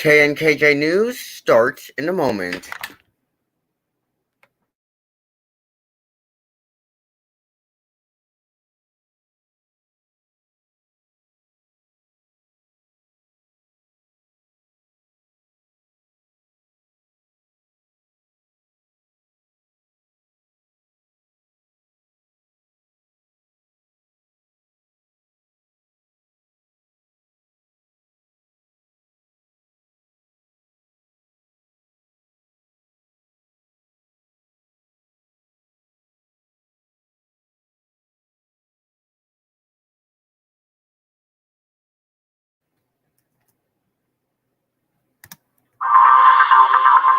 KNKJ News starts in a moment.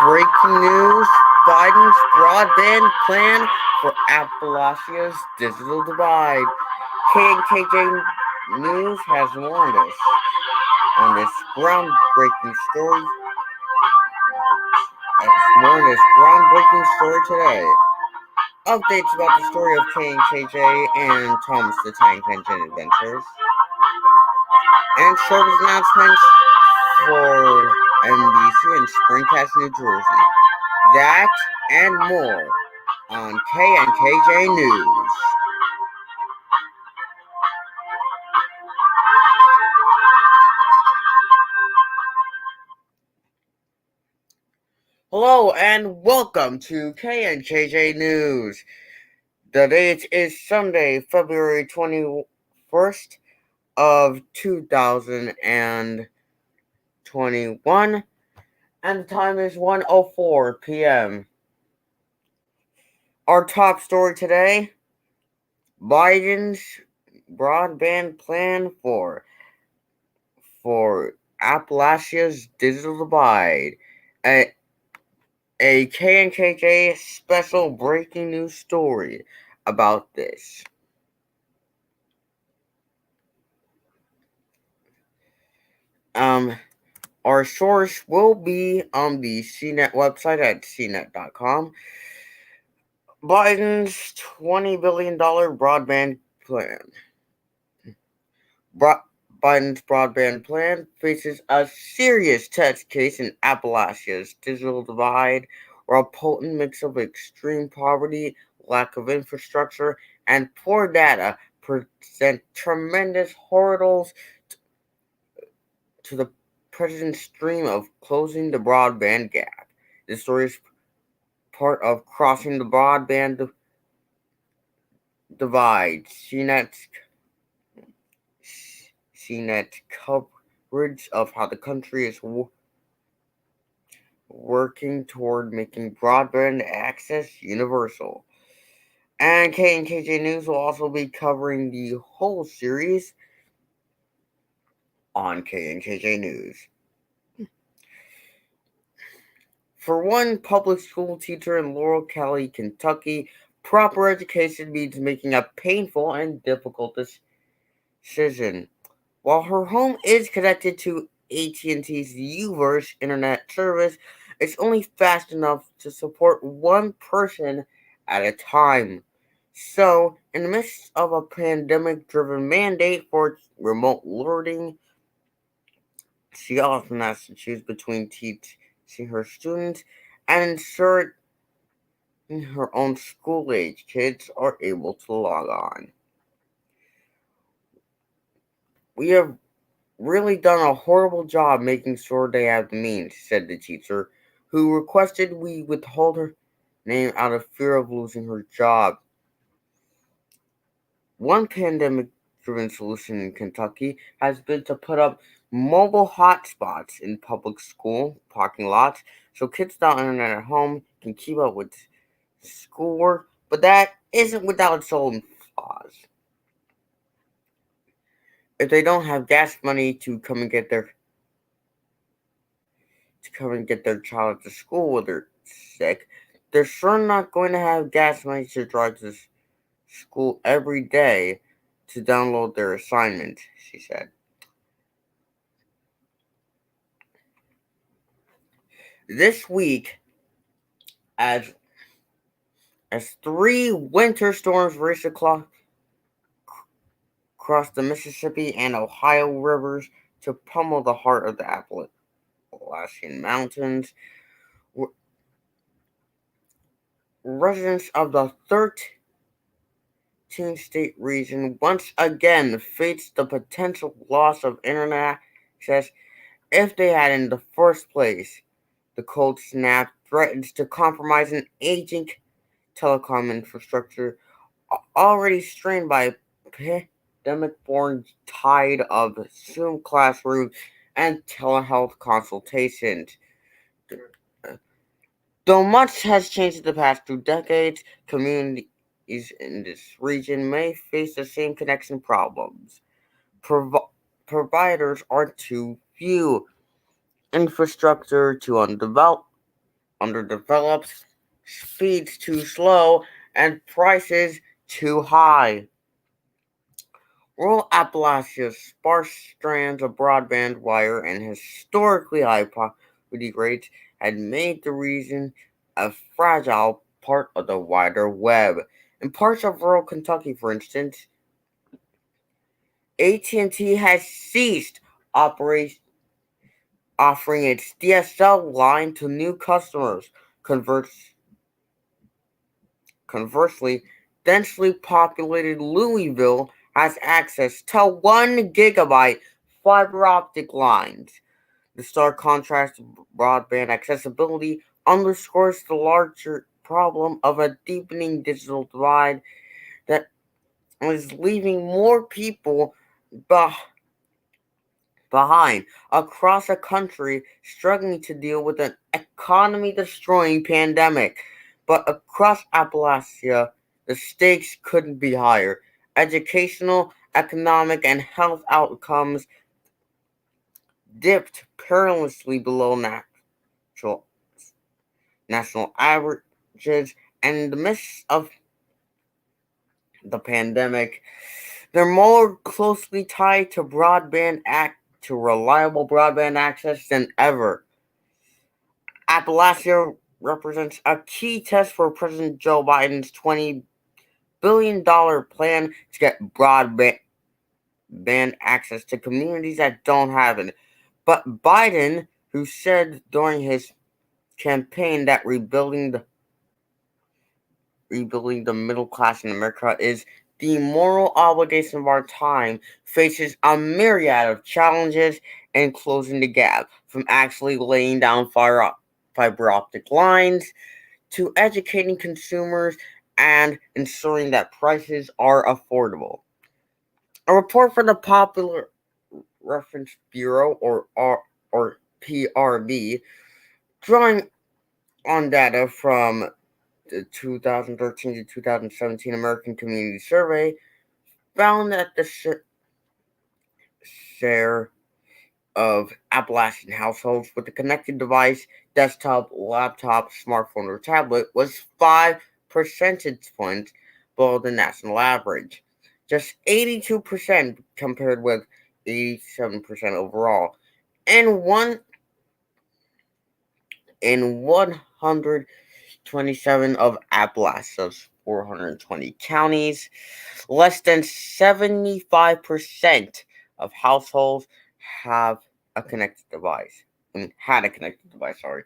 Breaking news, Biden's broadband plan for Appalachia's digital divide. KNKJ News has warned us on this groundbreaking story. Today. Updates about the story of KNKJ and Thomas the Tank Engine adventures. And service announcements for NBC and Springcast, New Jersey. That and more on KNKJ News. Hello and welcome to KNKJ News. The date is Sunday, February 21st of 2021, and the time is 1:04 p.m. Our top story today, Biden's broadband plan for Appalachia's digital divide. A KNKJ special breaking news story about this. Our source will be on the CNET website at cnet.com. Biden's $20 billion broadband plan. Biden's broadband plan faces a serious test case in Appalachia's digital divide, where a potent mix of extreme poverty, lack of infrastructure, and poor data present tremendous hurdles to the president's dream of closing the broadband gap. This story is part of Crossing the Broadband Divide, CNET coverage of how the country is working toward making broadband access universal. And KNKJ News will also be covering the whole series on KNKJ News. For one public school teacher in Laurel County, Kentucky, proper education means making a painful and difficult decision. While her home is connected to AT&T's U-verse internet service, it's only fast enough to support one person at a time. So, in the midst of a pandemic-driven mandate for remote learning, she often has to choose between teaching her students and ensuring her own school-age kids are able to log on. We have really done a horrible job making sure they have the means, said the teacher, who requested we withhold her name out of fear of losing her job. One pandemic-driven solution in Kentucky has been to put up mobile hotspots in public school parking lots so kids without internet at home can keep up with schoolwork, but that isn't without its own flaws. If they don't have gas money to come and get their child to school when they're sick, they're sure not going to have gas money to drive to school every day to download their assignment, she said. This week, as 3 winter storms raced across the Mississippi and Ohio rivers to pummel the heart of the Appalachian Mountains. Residents of the 13-state region once again face the potential loss of internet access if they had in the first place. The cold snap threatens to compromise an aging telecom infrastructure already strained by a pandemic-born tide of Zoom classrooms and telehealth consultations. Though much has changed in the past 2 decades, communities in this region may face the same connection problems. Providers are too few, infrastructure too underdeveloped, speeds too slow, and prices too high. Rural Appalachia's sparse strands of broadband wire and historically high poverty rates had made the region a fragile part of the wider web. In parts of rural Kentucky, for instance, AT&T has ceased operation offering its DSL line to new customers. Conversely, densely populated Louisville has access to 1 gigabyte fiber optic lines. The stark contrast to broadband accessibility underscores the larger problem of a deepening digital divide that is leaving more people behind across a country struggling to deal with an economy destroying pandemic. But across Appalachia, the stakes couldn't be higher. Educational, economic, and health outcomes dipped perilously below natural, national averages, and in the midst of the pandemic, they're more closely tied to reliable broadband access than ever. Appalachia represents a key test for President Joe Biden's $20 billion plan to get broadband access to communities that don't have it. But Biden, who said during his campaign that rebuilding the middle class in America is the moral obligation of our time, faces a myriad of challenges in closing the gap, from actually laying down fiber optic lines to educating consumers and ensuring that prices are affordable. A report from the Popular Reference Bureau, or PRB, drawing on data from the 2013 to 2017 American Community Survey, found that the share of Appalachian households with a connected device, desktop, laptop, smartphone, or tablet was 5 percentage points below the national average. Just 82% compared with 87% overall. And in 127 of Appalachia's 420 counties, less than 75% of households have a connected device. Had a connected device, sorry.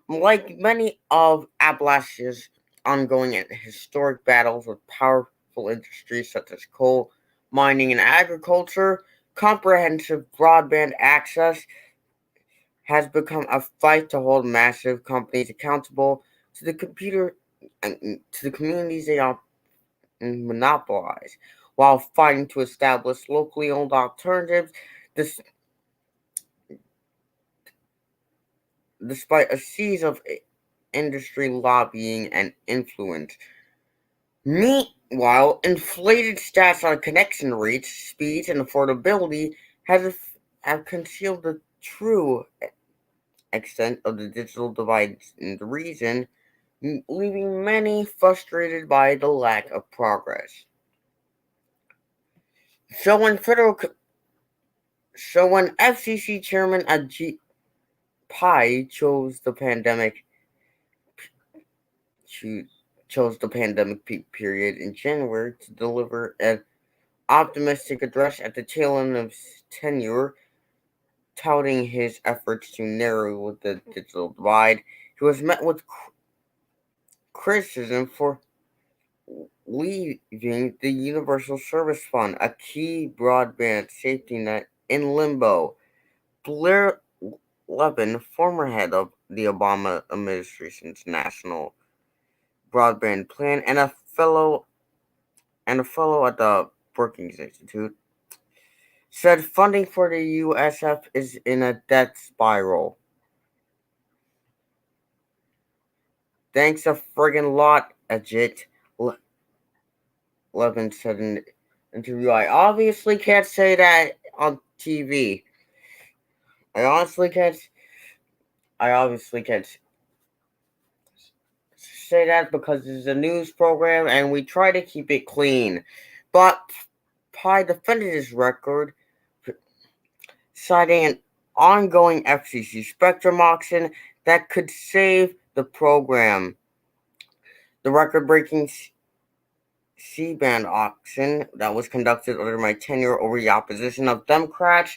Like many of Appalachia's ongoing and historic battles with powerful industries such as coal, mining, and agriculture, comprehensive broadband access has become a fight to hold massive companies accountable to the communities they monopolize, while fighting to establish locally owned alternatives. This, despite a series of industry lobbying and influence. Meanwhile, inflated stats on connection rates, speeds, and affordability have concealed the true extent of the digital divide in the region, leaving many frustrated by the lack of progress. So when FCC Chairman Ajit Pai chose the pandemic peak period in January to deliver an optimistic address at the tail end of his tenure, touting his efforts to narrow the digital divide. He was met with criticism for leaving the Universal Service Fund, a key broadband safety net, in limbo. Blair Levin, former head of the Obama administration's national broadband plan and a fellow at the Brookings Institute, said funding for the USF is in a death spiral. Thanks a friggin' lot, Ajit, Levin said in an interview. I obviously can't say that on TV. I honestly can't. I obviously can't say that because this is a news program and we try to keep it clean. But Pi defended his record, citing an ongoing FCC spectrum auction that could save the program. The record-breaking C-band auction that was conducted under my tenure over the opposition of Democrats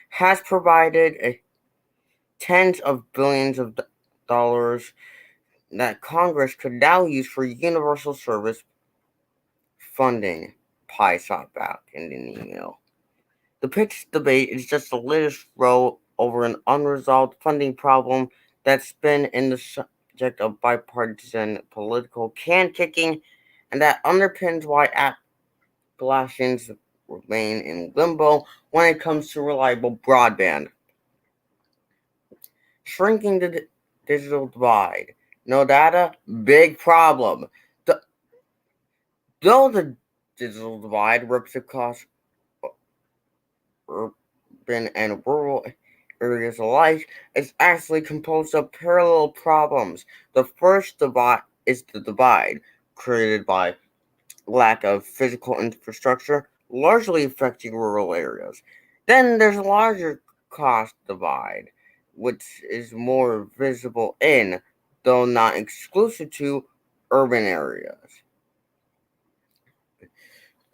has provided tens of billions of dollars that Congress could now use for universal service funding, Pi shot back in an email. The pitch debate is just the latest row over an unresolved funding problem that's been in the subject of bipartisan political can kicking, and that underpins why Appalachians remain in limbo when it comes to reliable broadband. Shrinking the digital divide. No data, big problem. Though the digital divide rips across urban and rural areas alike, it's actually composed of parallel problems. The first divide is the divide created by lack of physical infrastructure, largely affecting rural areas. Then there's a larger cost divide, which is more visible in, though not exclusive to, urban areas.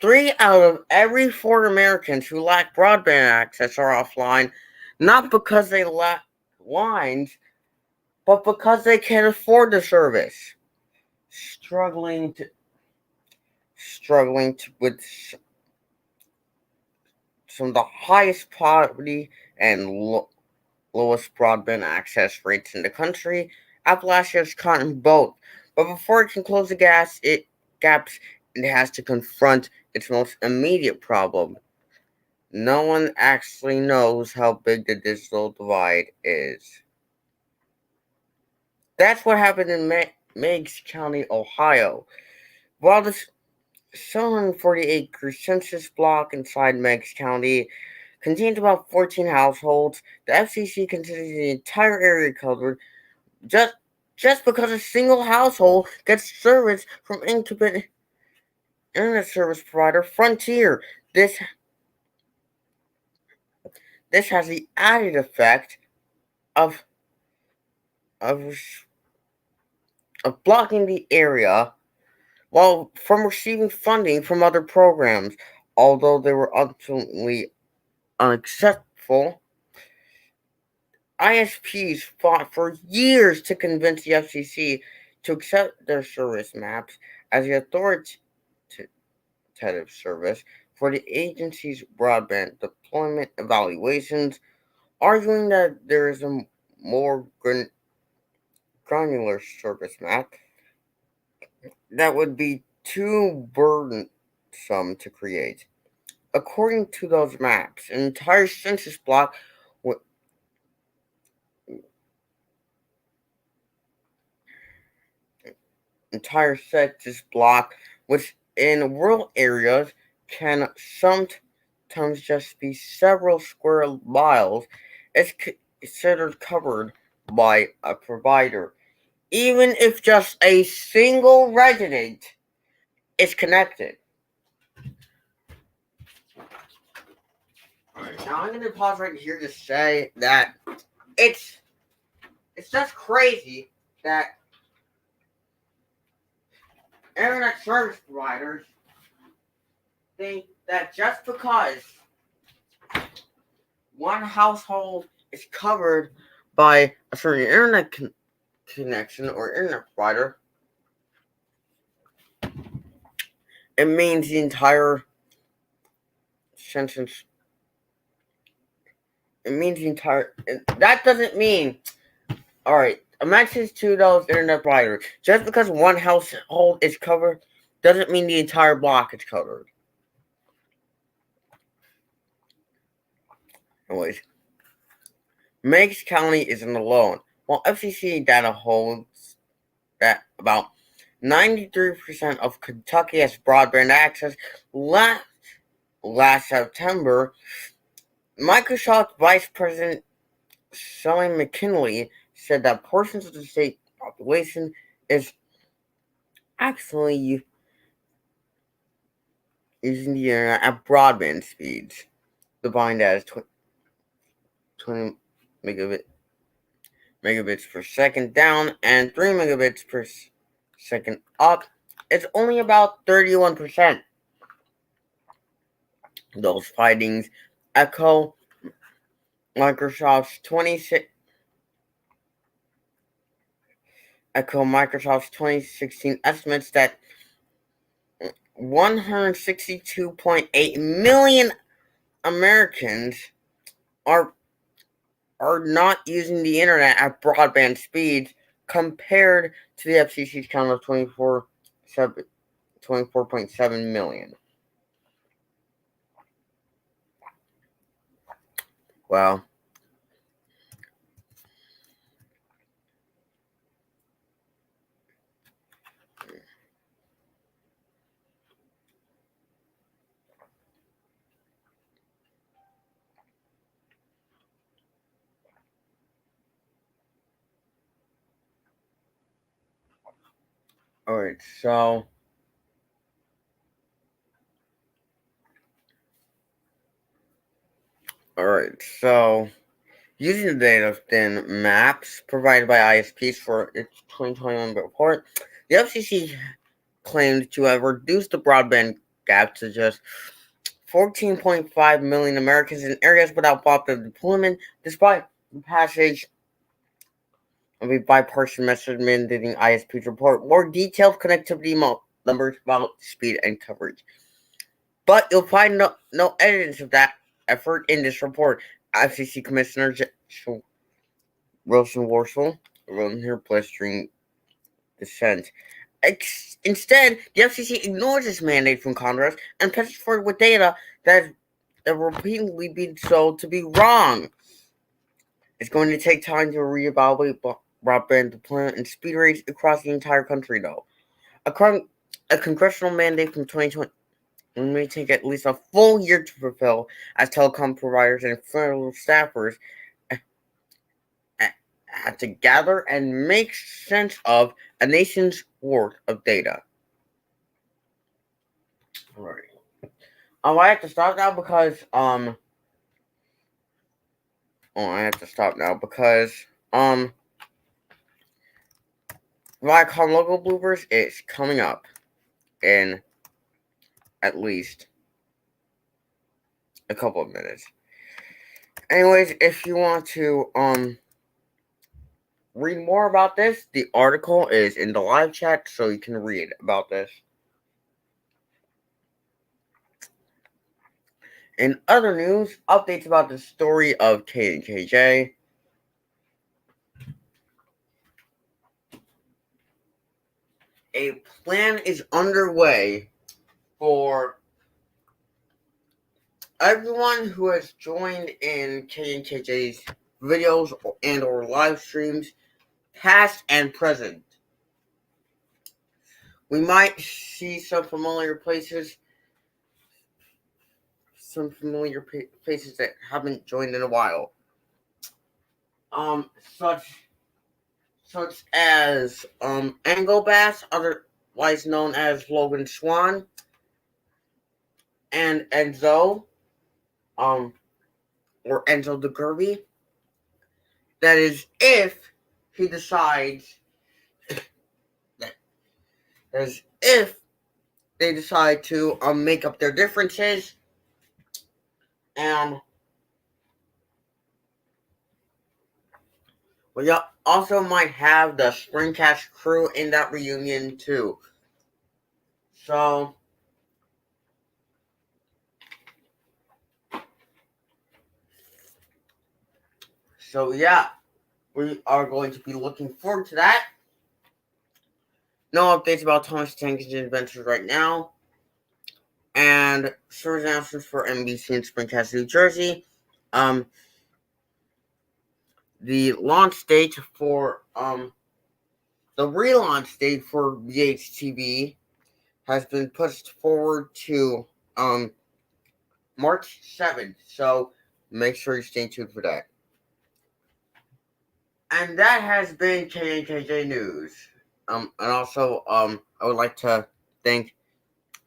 3 out of every 4 Americans who lack broadband access are offline, not because they lack lines, but because they can't afford the service. Struggling to with some of the highest poverty and lowest broadband access rates in the country, Appalachia is caught in both. But before it can close the gaps, it has to confront its most immediate problem. No one actually knows how big the digital divide is. That's what happened in Meigs County, Ohio. While the 740-acre census block inside Meigs County contains about 14 households, the FCC considers the entire area covered just because a single household gets service from incumbent internet service provider Frontier. This has the added effect of of, of blocking the area while from receiving funding from other programs. Although they were ultimately unacceptable, ISPs fought for years to convince the FCC to accept their service maps as the authoritative service for the agency's broadband deployment evaluations, arguing that there is a more granular service map that would be too burdensome to create. According to those maps, an entire census block, which in rural areas can sometimes just be several square miles, is considered covered by a provider, even if just a single resident is connected. Now I'm going to pause right here to say that it's it's just crazy that internet service providers think that just because one household is covered by a certain internet connection or internet provider, it means the entire sentence. It means the entire. That doesn't mean. Alright, a message to those internet providers. Just because one household is covered doesn't mean the entire block is covered. Anyways, Meigs County isn't alone. While FCC data holds that about 93% of Kentucky has broadband access, last September, Microsoft Vice President Shelley McKinley said that portions of the state population is actually using the internet at broadband speeds, defined as 20 megabits per second down and 3 megabits per second up. It's only about 31%. Those findings echo Microsoft's 2016 estimates that 162.8 million Americans are not using the internet at broadband speeds compared to the FCC's count of 24.7 million. Wow. Alright, so using the data within maps provided by ISPs for its 2021 report, the FCC claimed to have reduced the broadband gap to just 14.5 million Americans in areas without broadband deployment, despite the passage of a bipartisan message mandating ISPs report more detailed connectivity numbers about speed and coverage. But you'll find no evidence of that effort in this report. FCC Commissioner Wilson Warsaw wrote in her blistering dissent. Instead, the FCC ignores this mandate from Congress and pushes forward with data that have repeatedly been shown to be wrong. It's going to take time to reevaluate broadband deployment and speed rates across the entire country, though. A congressional mandate from 2020 may take at least a full year to fulfill, as telecom providers and federal staffers have to gather and make sense of a nation's worth of data. Alright. I have to stop now because Viacom logo bloopers is coming up in at least a couple of minutes. Anyways, if you want to read more about this, the article is in the live chat, so you can read about this. In other news, updates about the story of KNKJ. A plan is underway for everyone who has joined in KNKJ's videos and or live streams, past and present. We might see some familiar faces that haven't joined in a while. Such as Bass, otherwise known as Logan Swan, and Enzo, or Enzo the Kirby. That is, if he decides, if they decide to make up their differences and We also might have the Springcast crew in that reunion too. So yeah, we are going to be looking forward to that. No updates about Thomas Tank Engine Adventures right now. And service announcements for NBC in Springcast, New Jersey. The launch date for the relaunch date for VHTV has been pushed forward to March 7th. So make sure you stay tuned for that. And that has been KNKJ News. And also, I would like to thank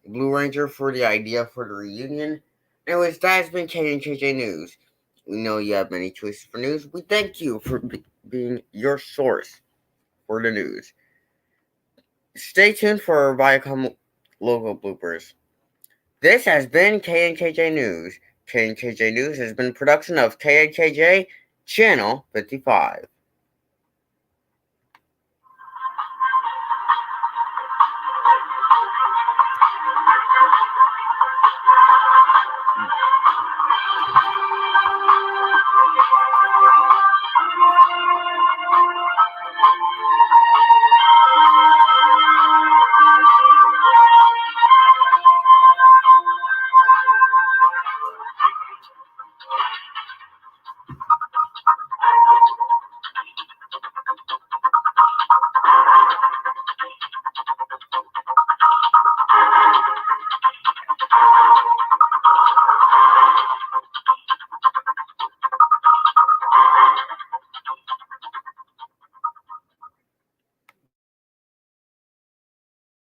Blue Ranger for the idea for the reunion. Anyways, that has been KNKJ News. We know you have many choices for news. We thank you for being your source for the news. Stay tuned for our Viacom logo bloopers. This has been KNKJ News. KNKJ News has been a production of KNKJ Channel 55.